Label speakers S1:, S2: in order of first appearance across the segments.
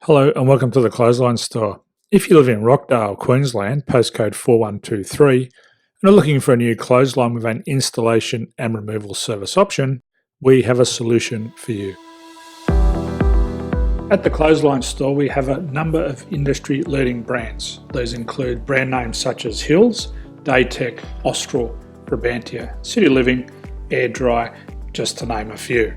S1: Hello and welcome to the Clothesline Store. If you live in Rochedale, Queensland, postcode 4123, and are looking for a new clothesline with an installation and removal service option, we have a solution for you. At the Clothesline Store, we have a number of industry-leading brands. These include brand names such as Hills, Daytech, Austral, Brabantia, City Living, Air Dry, just to name a few.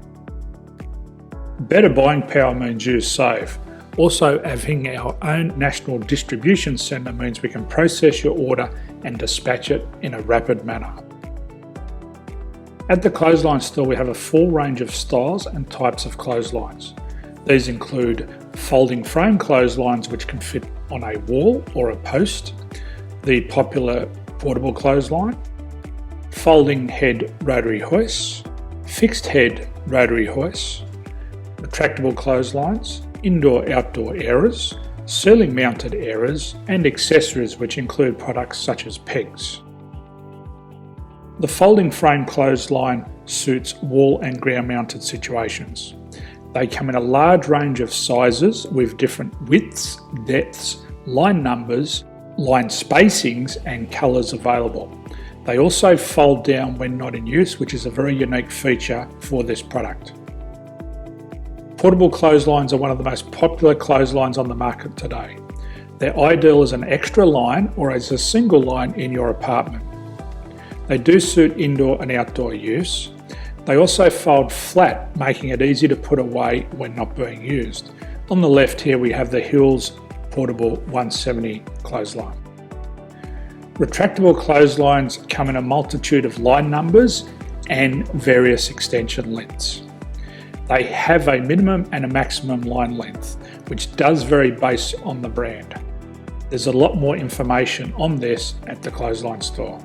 S1: Better buying power means you save. Also, having our own national distribution centre means we can process your order and dispatch it in a rapid manner. At the Clothesline Store, we have a full range of styles and types of clotheslines. These include folding frame clotheslines which can fit on a wall or a post, the popular portable clothesline, folding head rotary hoists, fixed head rotary hoists, retractable clotheslines, indoor-outdoor airers, ceiling mounted airers, and accessories which include products such as pegs. The folding frame clothesline suits wall and ground mounted situations. They come in a large range of sizes with different widths, depths, line numbers, line spacings and colours available. They also fold down when not in use, which is a very unique feature for this product. Portable clotheslines are one of the most popular clotheslines on the market today. They're ideal as an extra line or as a single line in your apartment. They do suit indoor and outdoor use. They also fold flat, making it easy to put away when not being used. On the left here we have the Hills Portable 170 clothesline. Retractable clotheslines come in a multitude of line numbers and various extension lengths. They have a minimum and a maximum line length, which does vary based on the brand. There's a lot more information on this at the Clothesline Store.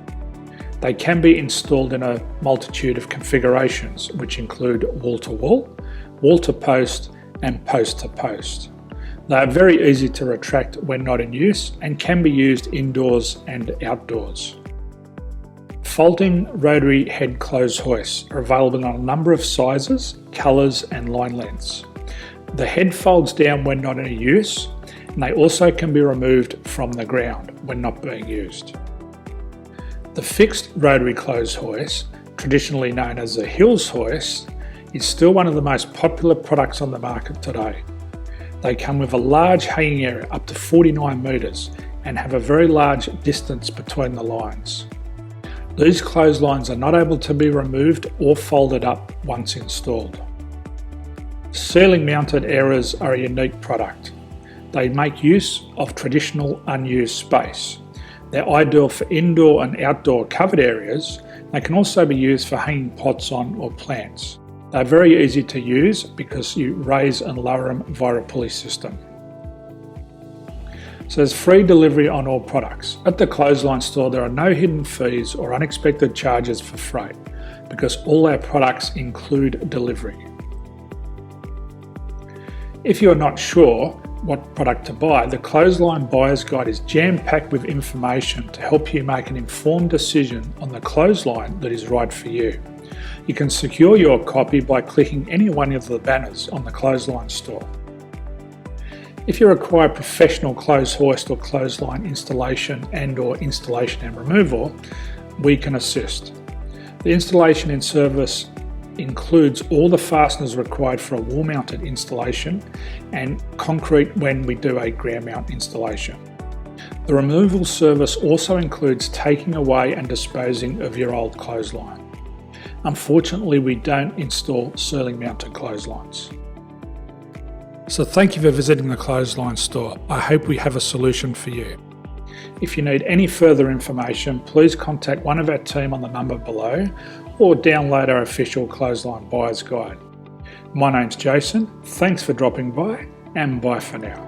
S1: They can be installed in a multitude of configurations, which include wall-to-wall, wall-to-post, and post-to-post. They are very easy to retract when not in use and can be used indoors and outdoors. Folding rotary head clothes hoists are available in a number of sizes, colours and line lengths. The head folds down when not in use, and they also can be removed from the ground when not being used. The fixed rotary clothes hoist, traditionally known as the Hills hoist, is still one of the most popular products on the market today. They come with a large hanging area up to 49 metres and have a very large distance between the lines. These clotheslines are not able to be removed or folded up once installed. Ceiling mounted airers are a unique product. They make use of traditional unused space. They're ideal for indoor and outdoor covered areas. They can also be used for hanging pots on or plants. They're very easy to use because you raise and lower them via a pulley system. So there's free delivery on all products. At the Clothesline Store, there are no hidden fees or unexpected charges for freight because all our products include delivery. If you're not sure what product to buy, the Clothesline Buyer's Guide is jam-packed with information to help you make an informed decision on the clothesline that is right for you. You can secure your copy by clicking any one of the banners on the Clothesline Store. If you require professional clothes hoist or clothesline installation and/or installation and removal, we can assist. The installation and service includes all the fasteners required for a wall-mounted installation and concrete when we do a ground mount installation. The removal service also includes taking away and disposing of your old clothesline. Unfortunately, we don't install ceiling mounted clotheslines. So thank you for visiting the Clothesline Store. I hope we have a solution for you. If you need any further information, please contact one of our team on the number below or download our official Clothesline Buyer's Guide. My name's Jason, thanks for dropping by and bye for now.